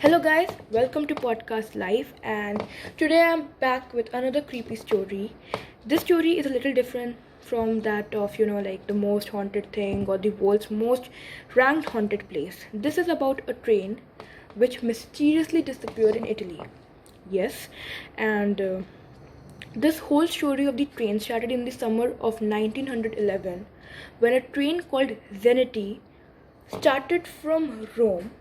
Hello guys, welcome to Podcast Live, and today I'm back with another creepy story. This story is a little different from that of like the most haunted thing or the world's most ranked haunted place. This is about a train which mysteriously disappeared in Italy. Yes, and this whole story of the train started in the summer of 1911 when a train called Zeniti started from Rome,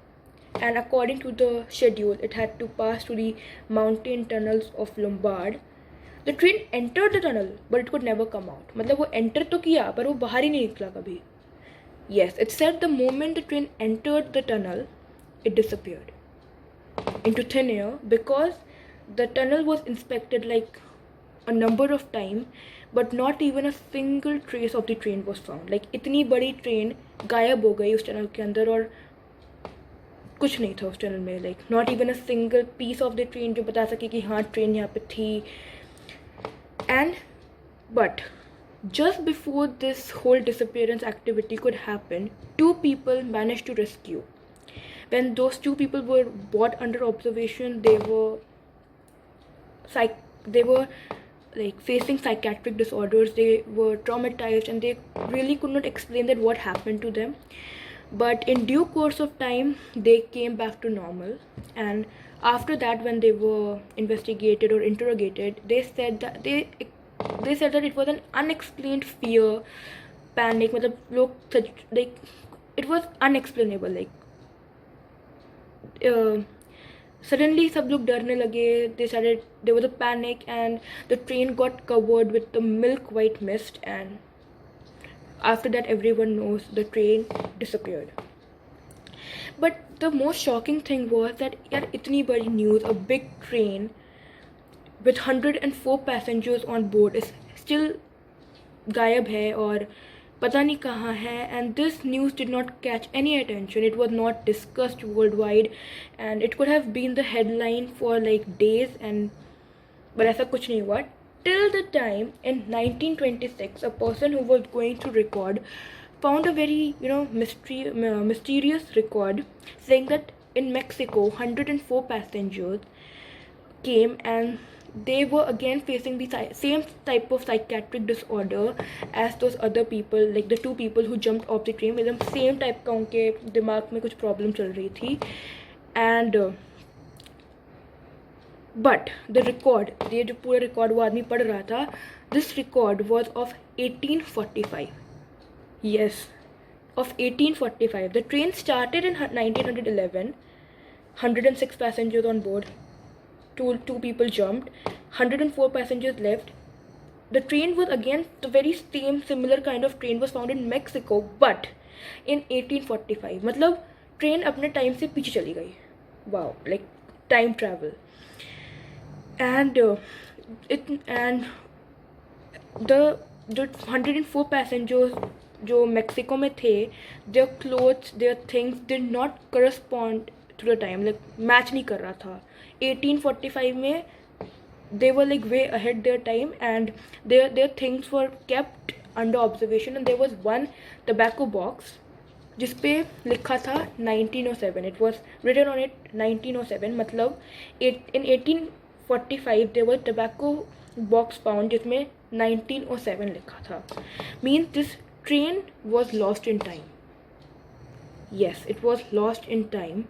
and according to the schedule it had to pass through the mountain tunnels of Lombard. The train entered the tunnel but it could never come out. मतलब वो enter तो किया पर वो बाहर ही नहीं निकला कभी. Yes, it said the moment the train entered the tunnel, it disappeared into thin air because the tunnel was inspected like a number of times, but not even a single trace of the train was found. Like इतनी बड़ी train गायब हो गई उस tunnel के अंदर और कुछ नहीं था उस टनल में. Like not even a single piece of the train जो बता सके कि हाँ ट्रेन यहाँ पे थी. And but just before this whole disappearance activity could happen, two people managed to rescue. When those two people were brought under observation, they were like facing psychiatric disorders. They were traumatized and they really could not explain that what happened to them. But in due course of time they came back to normal, and after that when they were investigated or interrogated, they said that it was an unexplained fear, panic. मतलब लोग like it was unexplainable. Like suddenly सब लोग डरने लगे. There was a panic and the train got covered with the milk white mist, and after that everyone knows the train disappeared. But the most shocking thing was that यार इतनी बड़ी news, a big train with 104 passengers on board is still गायब है और पता नहीं कहाँ है. And this news did not catch any attention. It was not discussed worldwide, and it could have been the headline for like days, and but ऐसा कुछ नहीं हुआ. Till the time in 1926, a person who was going to record found a very mysterious record saying that in Mexico 104 passengers came and they were again facing the same type of psychiatric disorder as those other people, like the two people who jumped off the train. with them same type का उनके दिमाग में कुछ problem चल रही थी. And but the record, ये जो पूरा रिकॉर्ड वो आदमी पढ़ रहा था, this record was of 1845. Yes, of 1845. The train started in 1911. 106 passengers on board. Two people jumped. 104 passengers left. The train was again the very similar kind of train was found in Mexico, but in 1845. मतलब train अपने time से पीछे चली गई. Wow, like time travel. And the 104 passengers जो Mexico में थे, their clothes, their things did not correspond to the time. like match नहीं कर रहा था. 1845 में they were like way ahead their time, and their things were kept under observation, and there was one tobacco box जिसपे लिखा था 1907. It was written on it 1907. मतलब in 1845 there was tobacco box found जिसमें 1907 लिखा था. Means this train was lost in time. Yes, it was lost in time.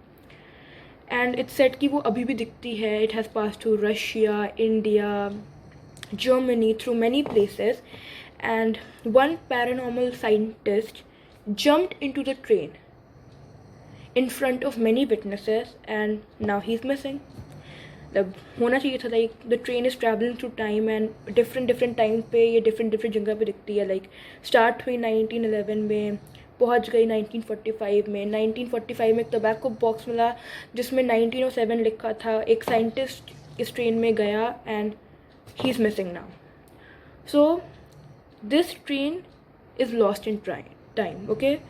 And it said कि वो अभी भी दिखती है. It has passed through Russia, India, Germany, through many places. And one paranormal scientist jumped into the train in front of many witnesses, and now he's missing. मतलब होना चाहिए था like the train is traveling through time and different time पे ये different जगह पे दिखती है. like start हुई 1911 में, पहुंच गई 1945 में. 1945 में एक टोबैको बॉक्स मिला जिसमें 1907 लिखा था. एक साइंटिस्ट इस ट्रेन में गया and he's missing now. So this train is lost in time. Okay,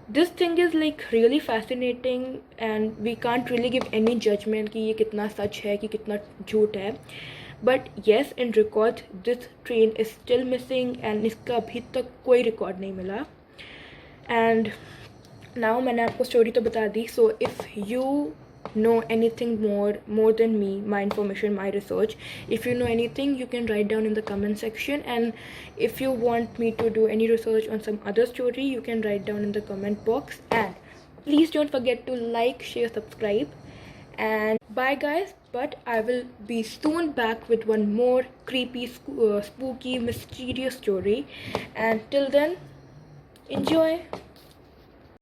this thing is like really fascinating and we can't really give any judgment कि ये कितना सच है कि कितना झूठ है. But yes, in records this train is still missing and इसका अभी तक कोई रिकॉर्ड नहीं मिला. And now मैंने आपको स्टोरी तो बता दी. So if you know anything more than me, my information, my research. If you know anything, you can write down in the comment section, and if you want me to do any research on some other story, you can write down in the comment box. And please don't forget to like, share, subscribe, and bye guys. But I will be soon back with one more creepy, spooky, mysterious story, and till then, enjoy.